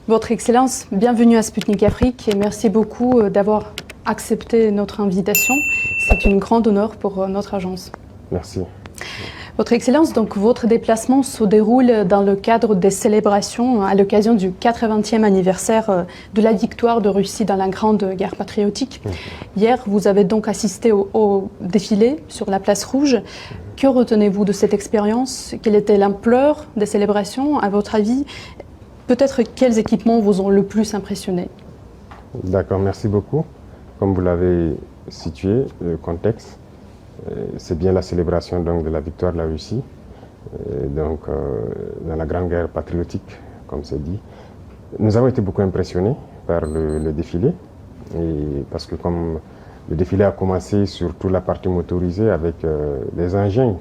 Votre Excellence, bienvenue à Sputnik Afrique et merci beaucoup d'avoir accepté notre invitation. C'est un grand honneur pour notre agence. Merci. Votre Excellence, donc votre déplacement se déroule dans le cadre des célébrations à l'occasion du 80e anniversaire de la victoire de Russie dans la Grande Guerre patriotique. Hier, vous avez donc assisté au défilé sur la place Rouge. Que retenez-vous de cette expérience? Quelle était l'ampleur des célébrations, à votre avis? Peut-être quels équipements vous ont le plus impressionné? D'accord, merci beaucoup. Comme vous l'avez situé, le contexte, c'est bien la célébration donc, de la victoire de la Russie dans la Grande Guerre patriotique, comme c'est dit. Nous avons été beaucoup impressionnés par le défilé, parce que comme le défilé a commencé sur toute la partie motorisée avec les engins,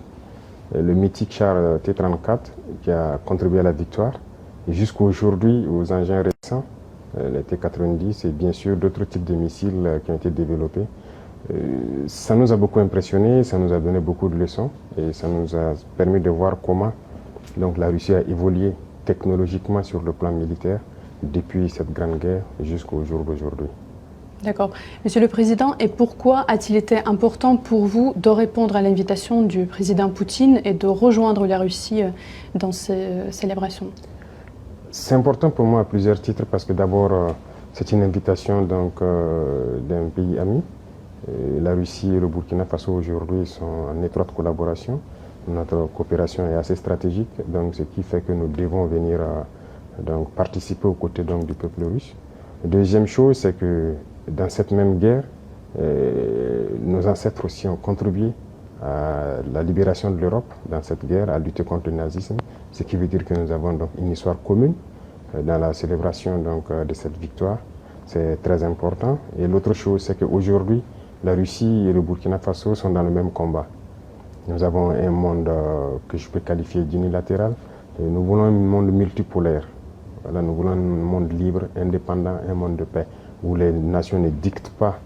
le mythique char T-34 qui a contribué à la victoire, et jusqu'à aujourd'hui aux engins récents, les T-90 et bien sûr d'autres types de missiles qui ont été développés. Ça nous a beaucoup impressionnés, ça nous a donné beaucoup de leçons et ça nous a permis de voir comment donc, la Russie a évolué technologiquement sur le plan militaire depuis cette grande guerre jusqu'au jour d'aujourd'hui. D'accord. Monsieur le Président, et pourquoi a-t-il été important pour vous de répondre à l'invitation du président Poutine et de rejoindre la Russie dans ces célébrations? C'est important pour moi à plusieurs titres parce que d'abord, c'est une invitation d'un pays ami. La Russie et le Burkina Faso aujourd'hui sont en étroite collaboration. Notre coopération est assez stratégique, donc ce qui fait que nous devons venir donc, participer aux côtés donc, du peuple russe. La deuxième chose, c'est que dans cette même guerre, nos ancêtres aussi ont contribué à la libération de l'Europe dans cette guerre, à lutter contre le nazisme, ce qui veut dire que nous avons donc une histoire commune dans la célébration donc, de cette victoire. C'est très important. Et l'autre chose, c'est qu'aujourd'hui, la Russie et le Burkina Faso sont dans le même combat. Nous avons un monde que je peux qualifier d'unilatéral. Nous voulons un monde multipolaire. Voilà, nous voulons un monde libre, indépendant, un monde de paix, où les nations ne dictent pas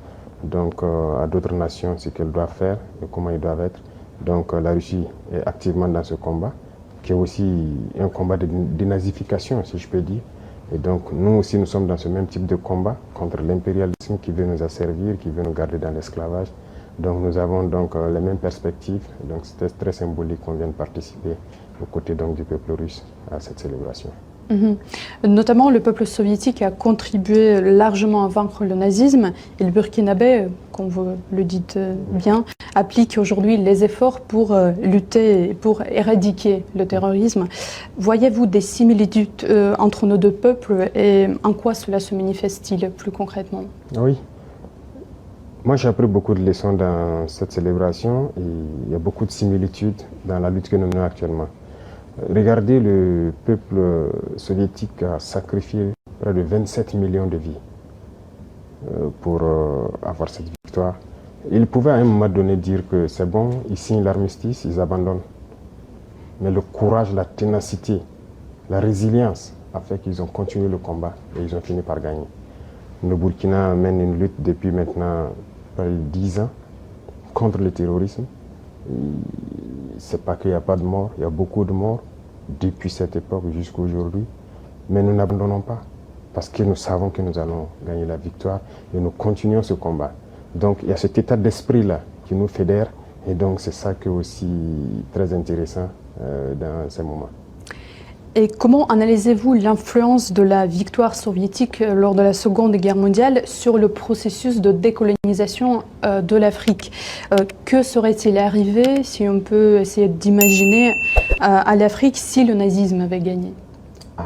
donc, à d'autres nations ce qu'elles doivent faire et comment ils doivent être. Donc la Russie est activement dans ce combat, qui est aussi un combat de dénazification, si je peux dire. Et donc nous aussi, nous sommes dans ce même type de combat contre l'impérialisme qui veut nous asservir, qui veut nous garder dans l'esclavage. Donc nous avons donc les mêmes perspectives. Donc c'était très symbolique qu'on vienne participer aux côtés donc, du peuple russe à cette célébration. Notamment, le peuple soviétique a contribué largement à vaincre le nazisme et le Burkinabé, comme vous le dites bien, applique aujourd'hui les efforts pour lutter, pour éradiquer le terrorisme. Voyez-vous des similitudes entre nos deux peuples et en quoi cela se manifeste-t-il plus concrètement? Oui. Moi, j'ai appris beaucoup de leçons dans cette célébration et il y a beaucoup de similitudes dans la lutte que nous menons actuellement. Regardez, le peuple soviétique a sacrifié près de 27 millions de vies pour avoir cette victoire. Ils pouvaient à un moment donné dire que c'est bon, ils signent l'armistice, ils abandonnent. Mais le courage, la ténacité, la résilience a fait qu'ils ont continué le combat et ils ont fini par gagner. Le Burkina mène une lutte depuis maintenant près de 10 ans contre le terrorisme. C'est pas qu'il n'y a pas de morts, il y a beaucoup de morts depuis cette époque jusqu'à aujourd'hui. Mais nous n'abandonnons pas parce que nous savons que nous allons gagner la victoire et nous continuons ce combat. Donc il y a cet état d'esprit-là qui nous fédère et donc c'est ça qui est aussi très intéressant dans ces moments. Et comment analysez-vous l'influence de la victoire soviétique lors de la Seconde Guerre mondiale sur le processus de décolonisation de l'Afrique? Que serait-il arrivé, si on peut essayer d'imaginer, à l'Afrique si le nazisme avait gagné?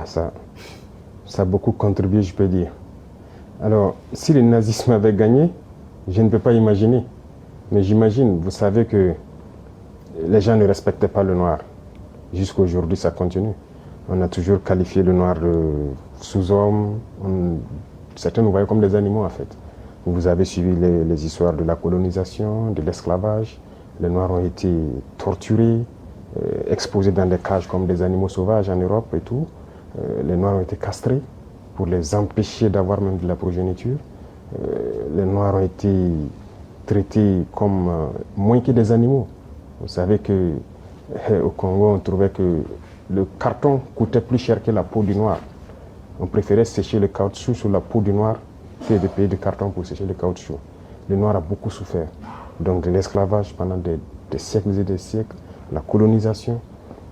Ça a beaucoup contribué, je peux dire. Alors, si le nazisme avait gagné, je ne peux pas imaginer. Mais j'imagine, vous savez que les gens ne respectaient pas le noir. Jusqu'à aujourd'hui, ça continue. On a toujours qualifié le noir de sous-homme. Certains nous voyaient comme des animaux en fait. Vous avez suivi les histoires de la colonisation, de l'esclavage. Les noirs ont été torturés, exposés dans des cages comme des animaux sauvages en Europe et tout. Les noirs ont été castrés pour les empêcher d'avoir même de la progéniture. Les noirs ont été traités comme moins que des animaux. Vous savez qu'au Congo, on trouvait que le carton coûtait plus cher que la peau du noir. On préférait sécher le caoutchouc sur la peau du noir que de payer du carton pour sécher le caoutchouc. Le noir a beaucoup souffert. Donc de l'esclavage pendant des siècles et des siècles, la colonisation.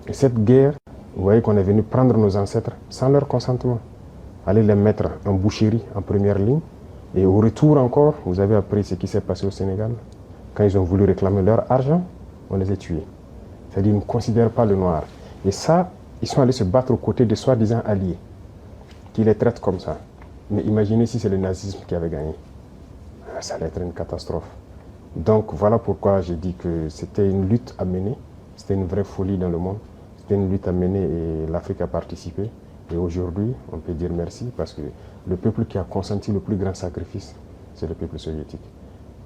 Et cette guerre, vous voyez qu'on est venu prendre nos ancêtres sans leur consentement, aller les mettre en boucherie en première ligne. Et au retour encore, vous avez appris ce qui s'est passé au Sénégal. Quand ils ont voulu réclamer leur argent, on les a tués. C'est-à-dire qu'ils ne considèrent pas le noir. Et ça, ils sont allés se battre aux côtés de soi-disant alliés, qui les traitent comme ça. Mais imaginez si c'est le nazisme qui avait gagné. Ça allait être une catastrophe. Donc voilà pourquoi j'ai dit que c'était une lutte à mener. C'était une vraie folie dans le monde. C'était une lutte à mener et l'Afrique a participé. Et aujourd'hui, on peut dire merci parce que le peuple qui a consenti le plus grand sacrifice, c'est le peuple soviétique.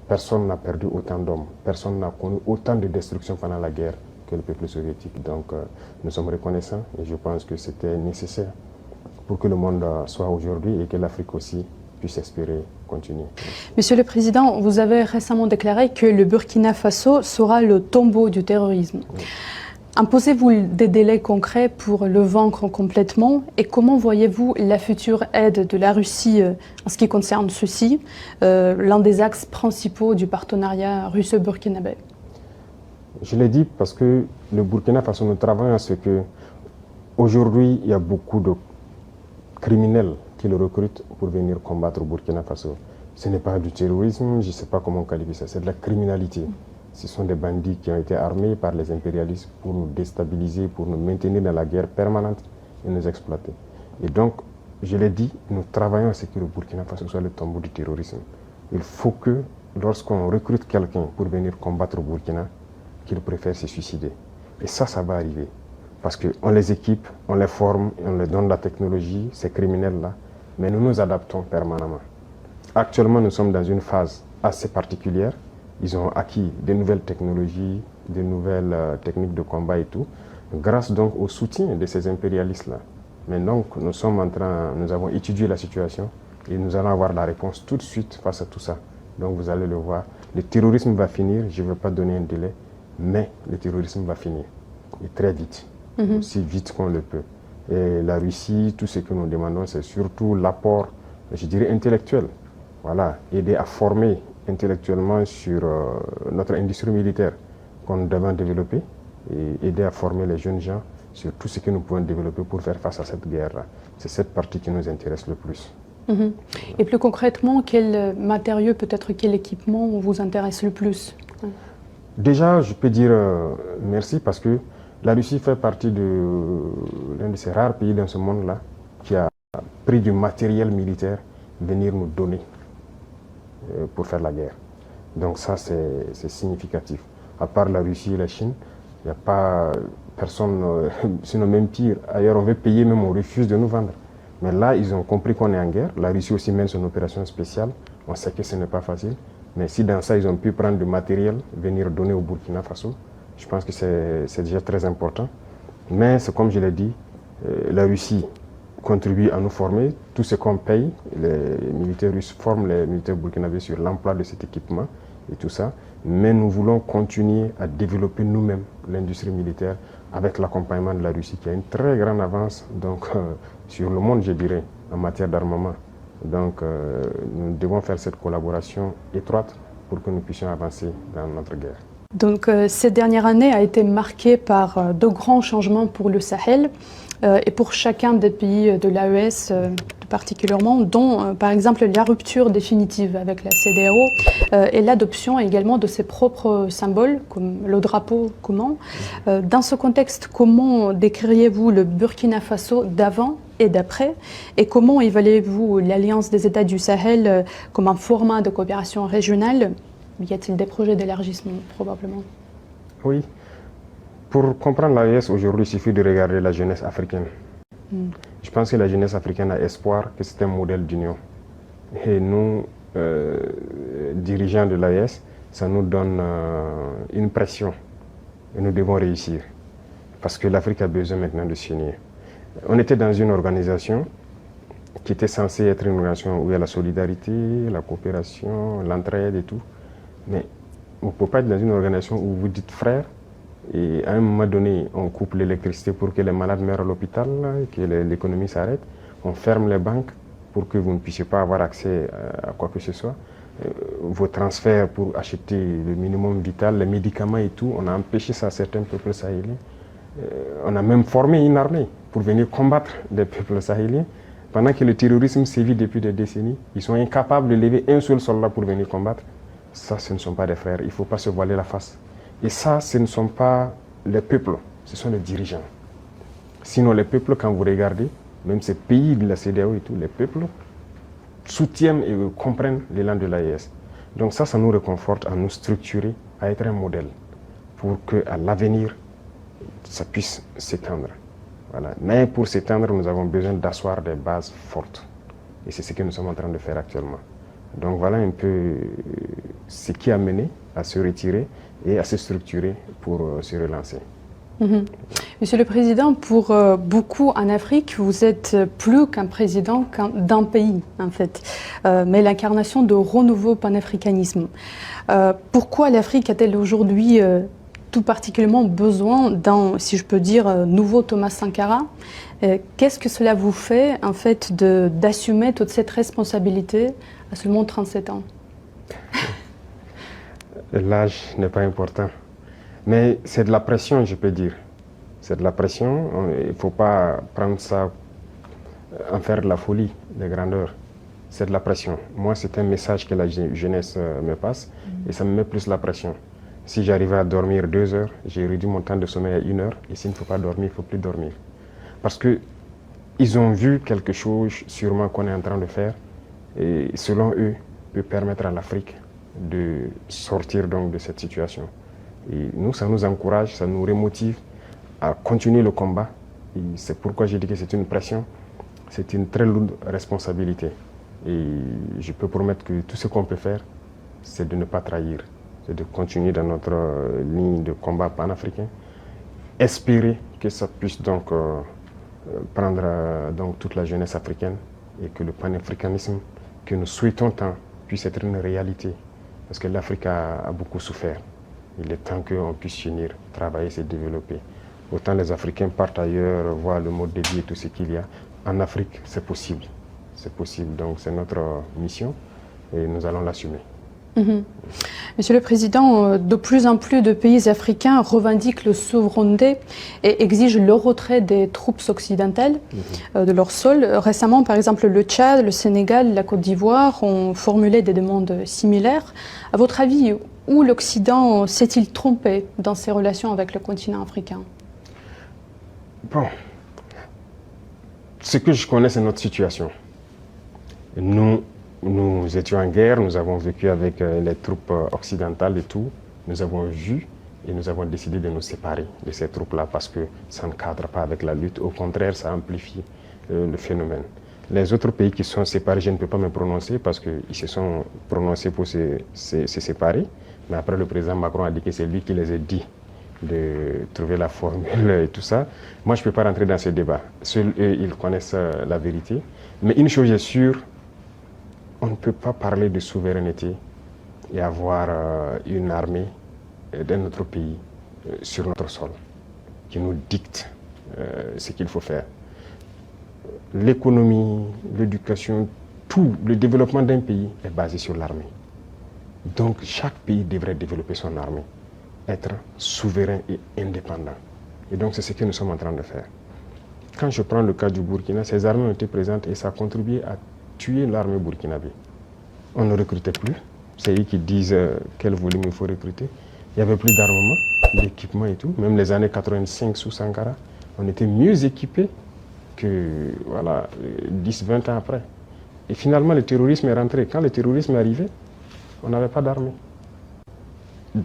Personne n'a perdu autant d'hommes, personne n'a connu autant de destruction pendant la guerre que le peuple soviétique. Donc nous sommes reconnaissants et je pense que c'était nécessaire pour que le monde soit aujourd'hui et que l'Afrique aussi puisse espérer continuer. Monsieur le Président, vous avez récemment déclaré que le Burkina Faso sera le tombeau du terrorisme. Oui. Imposez-vous des délais concrets pour le vaincre complètement et comment voyez-vous la future aide de la Russie en ce qui concerne ceci, l'un des axes principaux du partenariat russo-burkinabé? Je l'ai dit parce que le Burkina Faso, nous travaillons à ce que aujourd'hui il y a beaucoup de criminels qui le recrutent pour venir combattre au Burkina Faso. Ce n'est pas du terrorisme, je ne sais pas comment qualifier ça, c'est de la criminalité. Ce sont des bandits qui ont été armés par les impérialistes pour nous déstabiliser, pour nous maintenir dans la guerre permanente et nous exploiter. Et donc, je l'ai dit, nous travaillons à ce que le Burkina Faso soit le tombeau du terrorisme. Il faut que, lorsqu'on recrute quelqu'un pour venir combattre au Burkina, qu'il préfère se suicider. Et ça va arriver. Parce qu'on les équipe, on les forme, on leur donne la technologie, ces criminels-là, mais nous nous adaptons permanemment. Actuellement, nous sommes dans une phase assez particulière. Ils ont acquis de nouvelles technologies, de nouvelles techniques de combat et tout, grâce donc au soutien de ces impérialistes-là. Mais donc, nous avons étudié la situation et nous allons avoir la réponse tout de suite face à tout ça. Donc, vous allez le voir. Le terrorisme va finir, je ne veux pas donner un délai, mais le terrorisme va finir. Et très vite, aussi vite qu'on le peut. Et la Russie, tout ce que nous demandons, c'est surtout l'apport, je dirais, intellectuel. Voilà, aider à former intellectuellement sur notre industrie militaire qu'on devait développer et aider à former les jeunes gens sur tout ce que nous pouvons développer pour faire face à cette guerre-là. C'est cette partie qui nous intéresse le plus. Et plus concrètement, quel matériau, peut-être quel équipement vous intéresse le plus? Déjà, je peux dire merci parce que la Russie fait partie de l'un de ces rares pays dans ce monde-là qui a pris du matériel militaire venir nous donner pour faire la guerre. Donc ça, c'est significatif. À part la Russie et la Chine, il n'y a pas personne, sinon même pire. Ailleurs, on veut payer, même on refuse de nous vendre. Mais là, ils ont compris qu'on est en guerre. La Russie aussi mène son opération spéciale. On sait que ce n'est pas facile. Mais si dans ça, ils ont pu prendre du matériel, venir donner au Burkina Faso, je pense que c'est déjà très important. Mais c'est comme je l'ai dit, la Russie contribue à nous former. Tout ce qu'on paye, les militaires russes forment les militaires burkinabés sur l'emploi de cet équipement et tout ça. Mais nous voulons continuer à développer nous-mêmes l'industrie militaire avec l'accompagnement de la Russie qui a une très grande avance donc, sur le monde, je dirais, en matière d'armement. Donc nous devons faire cette collaboration étroite pour que nous puissions avancer dans notre guerre. Donc cette dernière année a été marquée par de grands changements pour le Sahel et pour chacun des pays de l'AES particulièrement, dont par exemple la rupture définitive avec la CEDEAO et l'adoption également de ses propres symboles, comme le drapeau commun. Dans ce contexte, comment décririez-vous le Burkina Faso d'avant et d'après, et comment évaluez-vous l'Alliance des États du Sahel comme un format de coopération régionale? Y a-t-il des projets d'élargissement, probablement? Oui. Pour comprendre l'AES aujourd'hui, il suffit de regarder la jeunesse africaine. Je pense que la jeunesse africaine a espoir que c'est un modèle d'union. Et nous, dirigeants de l'AES, ça nous donne une pression. Et nous devons réussir. Parce que l'Afrique a besoin maintenant de s'unir. On était dans une organisation qui était censée être une organisation où il y a la solidarité, la coopération, l'entraide et tout. Mais on ne peut pas être dans une organisation où vous dites frères et à un moment donné, on coupe l'électricité pour que les malades meurent à l'hôpital et que l'économie s'arrête. on ferme les banques pour que vous ne puissiez pas avoir accès à quoi que ce soit. Vos transferts pour acheter le minimum vital, les médicaments et tout, on a empêché ça à certains peuples sahéliens. On a même formé une armée pour venir combattre les peuples sahéliens. Pendant que le terrorisme sévit depuis des décennies, ils sont incapables de lever un seul soldat pour venir combattre. Ça, ce ne sont pas des frères, il ne faut pas se voiler la face. Et ça, ce ne sont pas les peuples, ce sont les dirigeants. Sinon, les peuples, quand vous regardez, même ces pays de la CEDEAO et tout, les peuples soutiennent et comprennent l'élan de l'AES. Donc ça nous réconforte à nous structurer, à être un modèle pour qu'à l'avenir, ça puisse s'étendre. Voilà. Mais pour s'étendre, nous avons besoin d'asseoir des bases fortes. Et c'est ce que nous sommes en train de faire actuellement. Donc voilà un peu ce qui a mené à se retirer et à se structurer pour se relancer. Monsieur le Président, pour beaucoup en Afrique, vous êtes plus qu'un président d'un pays, en fait, mais l'incarnation de renouveau panafricanisme. Pourquoi l'Afrique a-t-elle aujourd'hui tout particulièrement besoin d'un, si je peux dire, nouveau Thomas Sankara? Qu'est-ce que cela vous fait, en fait, d'assumer toute cette responsabilité à seulement 37 ans? L'âge n'est pas important. Mais c'est de la pression, je peux dire. C'est de la pression. Il ne faut pas prendre ça, en faire de la folie, de grandeur. C'est de la pression. Moi, c'est un message que la jeunesse me passe et ça me met plus la pression. Si j'arrivais à dormir 2 heures, j'ai réduit mon temps de sommeil à 1 heure. Et s'il ne faut pas dormir, il ne faut plus dormir. Parce qu'ils ont vu quelque chose, sûrement, qu'on est en train de faire. Et selon eux, peut permettre à l'Afrique de sortir donc de cette situation. Et nous, ça nous encourage, ça nous remotive à continuer le combat. Et c'est pourquoi j'ai dit que c'est une pression, c'est une très lourde responsabilité. Et je peux promettre que tout ce qu'on peut faire, c'est de ne pas trahir, c'est de continuer dans notre ligne de combat panafricain, espérer que ça puisse donc prendre donc toute la jeunesse africaine et que le panafricanisme que nous souhaitons tant puisse être une réalité. Parce que l'Afrique a beaucoup souffert. Il est temps qu'on puisse unir, travailler, se développer. Autant les Africains partent ailleurs, voient le mode de vie et tout ce qu'il y a. En Afrique, c'est possible. C'est possible. Donc c'est notre mission et nous allons l'assumer. Monsieur le Président, de plus en plus de pays africains revendiquent leur souveraineté et exigent le retrait des troupes occidentales de leur sol. Récemment, par exemple, le Tchad, le Sénégal, la Côte d'Ivoire ont formulé des demandes similaires. À votre avis, où l'Occident s'est-il trompé dans ses relations avec le continent africain? Bon, ce que je connais, c'est notre situation. Nous étions en guerre, nous avons vécu avec les troupes occidentales et tout. Nous avons vu et nous avons décidé de nous séparer de ces troupes-là parce que ça ne cadre pas avec la lutte. Au contraire, ça amplifie le phénomène. Les autres pays qui sont séparés, je ne peux pas me prononcer parce qu'ils se sont prononcés pour se séparer. Mais après, le président Macron a dit que c'est lui qui les a dit de trouver la formule et tout ça. Moi, je ne peux pas rentrer dans ce débat. Seuls eux, ils connaissent la vérité. Mais une chose est sûre, on ne peut pas parler de souveraineté et avoir une armée d'un autre pays sur notre sol qui nous dicte ce qu'il faut faire. L'économie, l'éducation, tout le développement d'un pays est basé sur l'armée. Donc chaque pays devrait développer son armée, être souverain et indépendant. Et donc c'est ce que nous sommes en train de faire. Quand je prends le cas du Burkina, ces armées ont été présentes et ça a contribué à tuer l'armée burkinabé. On ne recrutait plus. C'est eux qui disent quel volume il faut recruter. Il n'y avait plus d'armement, d'équipement et tout. Même les années 85 sous Sankara, on était mieux équipés que 10-20 ans après. Et finalement, le terrorisme est rentré. Quand le terrorisme est arrivé, on n'avait pas d'armée.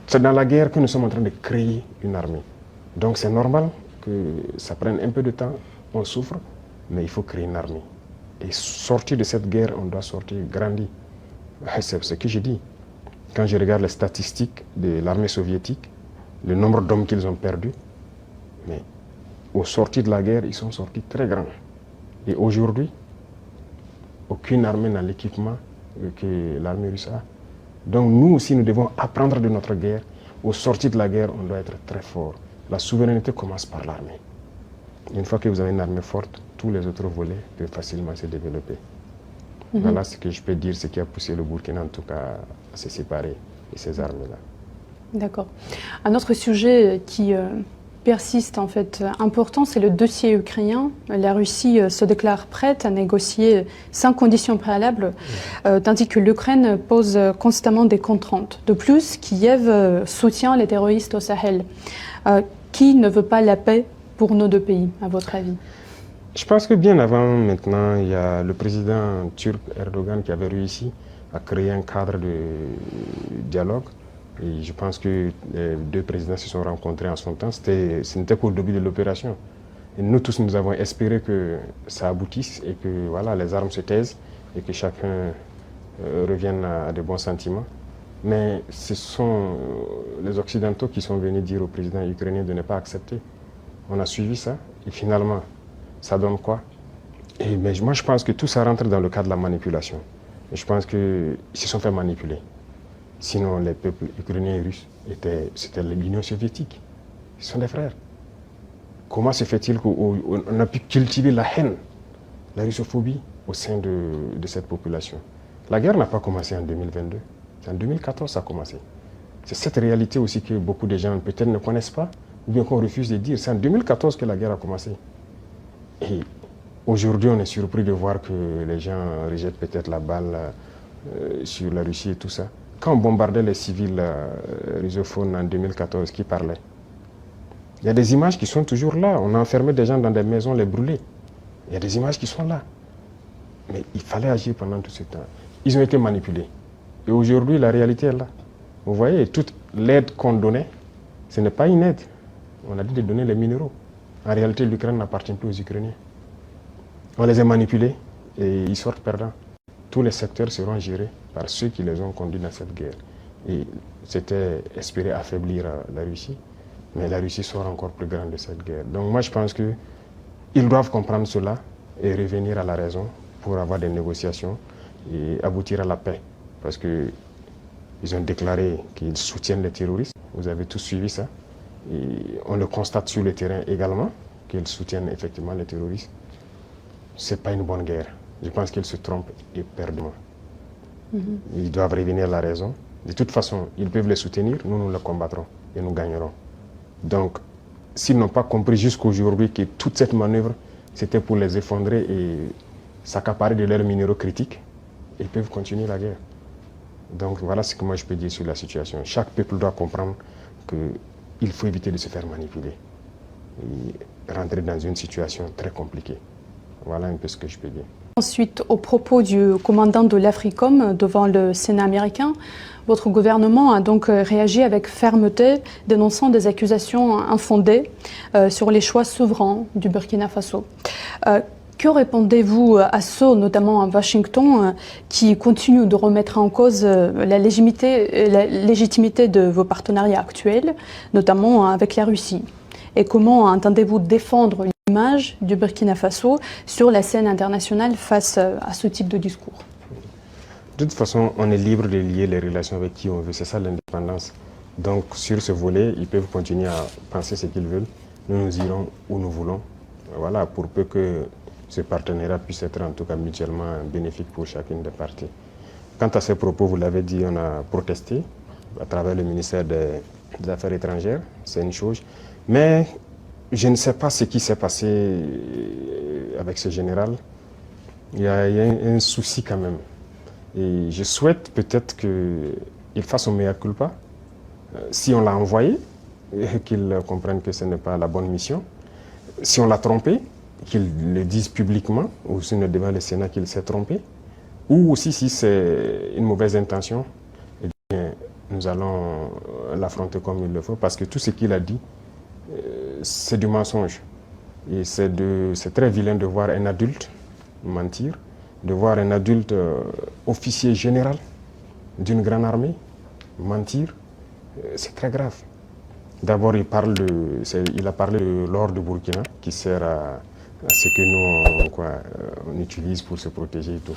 C'est dans la guerre que nous sommes en train de créer une armée. Donc c'est normal que ça prenne un peu de temps, on souffre, mais il faut créer une armée. Et sortir de cette guerre, on doit sortir grandi. C'est ce que je dis. Quand je regarde les statistiques de l'armée soviétique, le nombre d'hommes qu'ils ont perdus, mais au sortir de la guerre, ils sont sortis très grands. Et aujourd'hui, aucune armée n'a l'équipement que l'armée russe a. Donc nous aussi, nous devons apprendre de notre guerre. Au sortir de la guerre, on doit être très fort. La souveraineté commence par l'armée. Une fois que vous avez une armée forte, tous les autres volets peuvent facilement se développer. Voilà ce que je peux dire, ce qui a poussé le Burkina en tout cas à se séparer de ces armes-là. D'accord. Un autre sujet qui persiste en fait important, c'est le dossier ukrainien. La Russie se déclare prête à négocier sans conditions préalables, tandis que l'Ukraine pose constamment des contraintes. De plus, Kiev soutient les terroristes au Sahel. Qui ne veut pas la paix pour nos deux pays, à votre avis? Je pense que bien avant maintenant, il y a le président turc Erdogan qui avait réussi à créer un cadre de dialogue. Et je pense que les deux présidents se sont rencontrés en son temps. Ce n'était qu'au début de l'opération. Et nous tous, nous avons espéré que ça aboutisse et que voilà, les armes se taisent et que chacun revienne à de bons sentiments. Mais ce sont les Occidentaux qui sont venus dire au président ukrainien de ne pas accepter. On a suivi ça et finalement, ça donne quoi? Mais moi, je pense que tout ça rentre dans le cadre de la manipulation. Et je pense qu'ils se sont fait manipuler. Sinon, les peuples ukrainiens et russes, c'était l'Union soviétique. Ils sont des frères. Comment se fait-il qu'on a pu cultiver la haine, la russophobie au sein de cette population? La guerre n'a pas commencé en 2022. C'est en 2014 que ça a commencé. C'est cette réalité aussi que beaucoup de gens peut-être ne connaissent pas, ou bien qu'on refuse de dire. C'est en 2014 que la guerre a commencé. Et aujourd'hui, on est surpris de voir que les gens rejettent peut-être la balle sur la Russie et tout ça. Quand on bombardait les civils russophones en 2014, qui parlaient? Il y a des images qui sont toujours là. On a enfermé des gens dans des maisons, les brûler. Il y a des images qui sont là. Mais il fallait agir pendant tout ce temps. Ils ont été manipulés. Et aujourd'hui, la réalité est là. Vous voyez, toute l'aide qu'on donnait, ce n'est pas une aide. On a dit de donner les minéraux. En réalité, l'Ukraine n'appartient plus aux Ukrainiens. On les a manipulés et ils sortent perdants. Tous les secteurs seront gérés par ceux qui les ont conduits dans cette guerre. Et c'était espérer affaiblir la Russie, mais la Russie sort encore plus grande de cette guerre. Donc moi je pense qu'ils doivent comprendre cela et revenir à la raison pour avoir des négociations et aboutir à la paix. Parce qu'ils ont déclaré qu'ils soutiennent les terroristes. Vous avez tous suivi ça. Et on le constate sur le terrain également, qu'ils soutiennent effectivement les terroristes. Ce n'est pas une bonne guerre. Je pense qu'ils se trompent éperdument. Ils doivent revenir à la raison. De toute façon, ils peuvent les soutenir, nous les combattrons et nous gagnerons. Donc, s'ils n'ont pas compris jusqu'aujourd'hui que toute cette manœuvre, c'était pour les effondrer et s'accaparer de leurs minéraux critiques, ils peuvent continuer la guerre. Donc voilà ce que moi je peux dire sur la situation. Chaque peuple doit comprendre qu'il faut éviter de se faire manipuler et rentrer dans une situation très compliquée. Voilà un peu ce que je peux dire. Ensuite, au propos du commandant de l'Africom devant le Sénat américain, votre gouvernement a donc réagi avec fermeté, dénonçant des accusations infondées sur les choix souverains du Burkina Faso. Que répondez-vous à ceux, notamment à Washington, qui continuent de remettre en cause la légitimité de vos partenariats actuels, notamment avec la Russie? Et comment entendez-vous défendre l'image du Burkina Faso sur la scène internationale face à ce type de discours? De toute façon, on est libre de lier les relations avec qui on veut. C'est ça l'indépendance. Donc sur ce volet, ils peuvent continuer à penser ce qu'ils veulent. Nous irons où nous voulons. Voilà, pour peu que ce partenariat puisse être en tout cas mutuellement bénéfique pour chacune des parties. Quant à ces propos, vous l'avez dit, on a protesté à travers le ministère des Affaires étrangères, c'est une chose. Mais je ne sais pas ce qui s'est passé avec ce général. Il y a un souci quand même. Et je souhaite peut-être qu'il fasse son mea culpa. Si on l'a envoyé, qu'il comprenne que ce n'est pas la bonne mission. Si on l'a trompé, qu'il le dise publiquement, ou sinon devant le Sénat qu'il s'est trompé. Ou aussi si c'est une mauvaise intention, eh bien, nous allons l'affronter comme il le faut. Parce que tout ce qu'il a dit, c'est du mensonge. Et c'est très vilain de voir un adulte mentir, de voir un adulte officier général d'une grande armée mentir. C'est très grave. D'abord, il a parlé de l'or du Burkina qui sert à ce que nous on utilise pour se protéger et tout.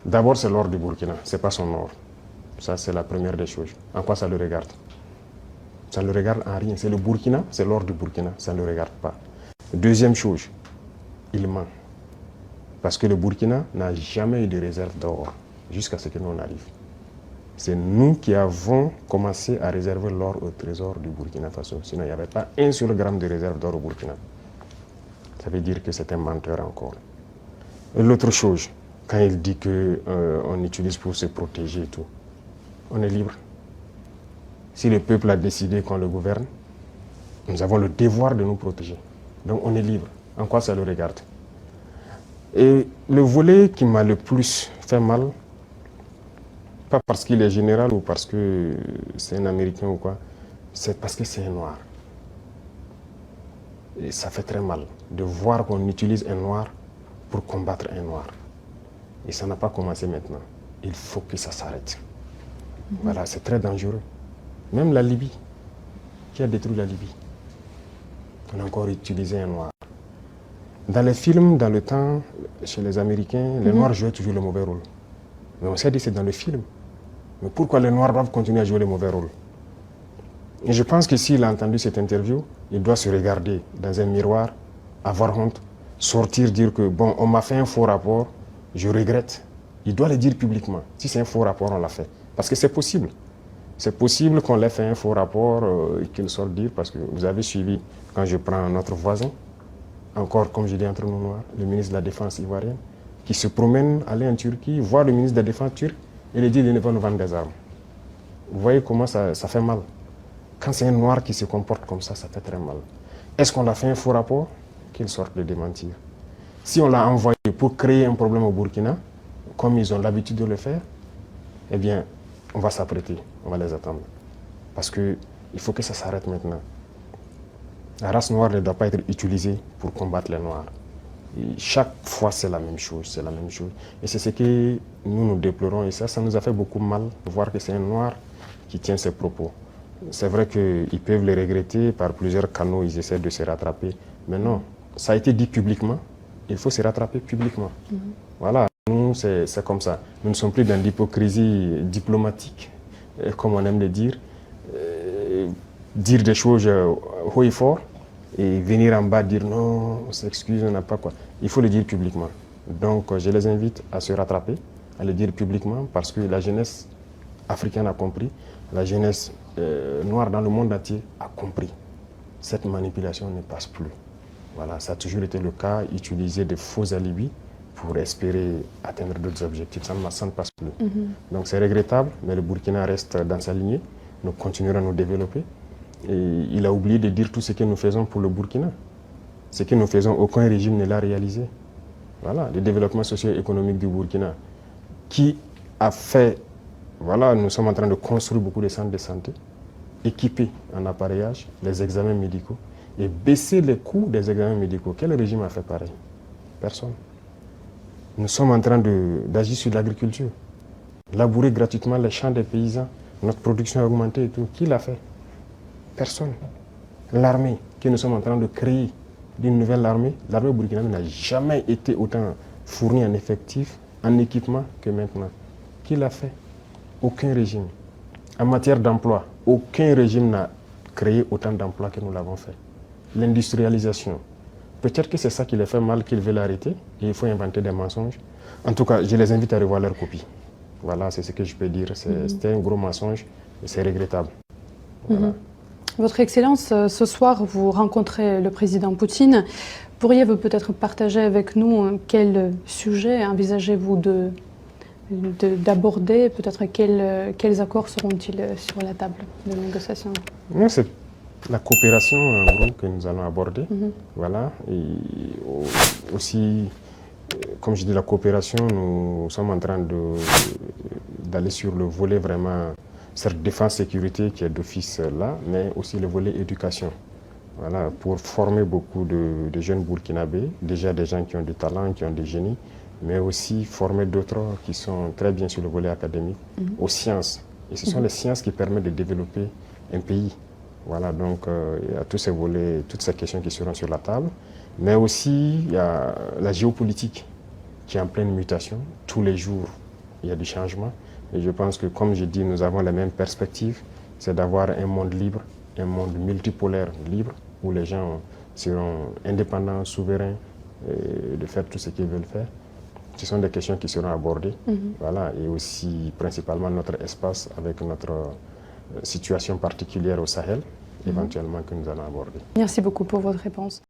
D'abord, c'est l'or du Burkina, ce n'est pas son or. Ça, c'est la première des choses. En quoi ça le regarde? Ça ne le regarde en rien. C'est le Burkina, c'est l'or du Burkina, ça ne le regarde pas. Deuxième chose, il ment. Parce que le Burkina n'a jamais eu de réserve d'or jusqu'à ce que nous on arrive. C'est nous qui avons commencé à réserver l'or au trésor du Burkina Faso. Sinon, il n'y avait pas un seul gramme de réserve d'or au Burkina. Ça veut dire que c'est un menteur encore. Et l'autre chose, quand il dit qu'on utilise pour se protéger et tout, on est libre. Si le peuple a décidé qu'on le gouverne, nous avons le devoir de nous protéger. Donc on est libre. En quoi ça le regarde? Et le volet qui m'a le plus fait mal, pas parce qu'il est général ou parce que c'est un Américain ou quoi, c'est parce que c'est un noir. Et ça fait très mal de voir qu'on utilise un noir pour combattre un noir. Et ça n'a pas commencé maintenant. Il faut que ça s'arrête. Voilà, c'est très dangereux. Même la Libye, qui a détruit la Libye, on a encore utilisé un noir. Dans les films, dans le temps, chez les Américains, les Noirs jouaient toujours le mauvais rôle. Mais on s'est dit c'est dans le film. Mais pourquoi les Noirs doivent continuer à jouer le mauvais rôle? Et je pense que s'il a entendu cette interview, il doit se regarder dans un miroir, avoir honte, sortir, dire que bon, on m'a fait un faux rapport, je regrette. Il doit le dire publiquement. Si c'est un faux rapport, on l'a fait. Parce que c'est possible. C'est possible qu'on l'ait fait un faux rapport et qu'il sorte dire, parce que vous avez suivi, quand je prends notre voisin, encore comme je dis entre nous noirs, le ministre de la Défense ivoirien, qui se promène, aller en Turquie, voir le ministre de la Défense turc et lui dit qu'il ne va nous vendre des armes. Vous voyez comment ça fait mal. Quand c'est un noir qui se comporte comme ça fait très mal. Est-ce qu'on l'a fait un faux rapport? Qu'il sorte de démentir. Si on l'a envoyé pour créer un problème au Burkina, comme ils ont l'habitude de le faire, eh bien, on va s'apprêter, on va les attendre. Parce qu'il faut que ça s'arrête maintenant. La race noire ne doit pas être utilisée pour combattre les noirs. Et chaque fois, c'est la même chose, c'est la même chose. Et c'est ce que nous déplorons. Et ça nous a fait beaucoup mal de voir que c'est un noir qui tient ces propos. C'est vrai qu'ils peuvent les regretter, par plusieurs canaux, ils essaient de se rattraper. Mais non, ça a été dit publiquement, il faut se rattraper publiquement. Voilà, nous, c'est comme ça. Nous ne sommes plus dans l'hypocrisie diplomatique, comme on aime le dire. Dire des choses haut et fort, et venir en bas dire non, on s'excuse, on n'a pas quoi. Il faut le dire publiquement. Donc, je les invite à se rattraper, à le dire publiquement, parce que la jeunesse africaine a compris, la jeunesse noire dans le monde entier a compris. Cette manipulation ne passe plus. Voilà, ça a toujours été le cas, utiliser de faux alibis pour espérer atteindre d'autres objectifs. Ça ne passe plus. Donc c'est regrettable, mais le Burkina reste dans sa lignée. Nous continuerons à nous développer. Et il a oublié de dire tout ce que nous faisons pour le Burkina. Ce que nous faisons, aucun régime ne l'a réalisé. Voilà, le développement socio-économique du Burkina, qui a fait, voilà, nous sommes en train de construire beaucoup de centres de santé, équipés en appareillage, les examens médicaux, et baisser les coûts des examens médicaux. Quel régime a fait pareil? Personne. Nous sommes en train d'agir sur l'agriculture, labourer gratuitement les champs des paysans, notre production a augmenté et tout. Qui l'a fait? Personne. L'armée que nous sommes en train de créer, d'une nouvelle armée, l'armée burkinabé n'a jamais été autant fournie en effectifs, en équipement que maintenant. Qui l'a fait? Aucun régime. En matière d'emploi, aucun régime n'a créé autant d'emplois que nous l'avons fait. L'industrialisation. Peut-être que c'est ça qui les fait mal, qu'ils veulent arrêter, et il faut inventer des mensonges. En tout cas, je les invite à revoir leur copie. Voilà, c'est ce que je peux dire. C'était un gros mensonge et c'est regrettable. Voilà. Votre Excellence, ce soir, vous rencontrez le président Poutine. Pourriez-vous peut-être partager avec nous quel sujet envisagez-vous d'aborder? Peut-être quels accords seront-ils sur la table de négociation? Non, c'est la coopération, en gros, que nous allons aborder. Voilà. Et aussi, comme je dis, la coopération, nous sommes en train d'aller sur le volet vraiment, certes défense-sécurité qui est d'office là, mais aussi le volet éducation. Voilà, pour former beaucoup de jeunes burkinabés, déjà des gens qui ont du talent, qui ont des génies, mais aussi former d'autres qui sont très bien sur le volet académique, aux sciences. Et ce sont les sciences qui permettent de développer un pays. Voilà, donc il y a tous ces volets, toutes ces questions qui seront sur la table. Mais aussi, il y a la géopolitique qui est en pleine mutation. Tous les jours, il y a du changement. Et je pense que, comme je dis, nous avons les mêmes perspectives. C'est d'avoir un monde libre, un monde multipolaire libre, où les gens seront indépendants, souverains, de faire tout ce qu'ils veulent faire. Ce sont des questions qui seront abordées, voilà, et aussi principalement notre espace avec notre situation particulière au Sahel, éventuellement que nous allons aborder. Merci beaucoup pour votre réponse.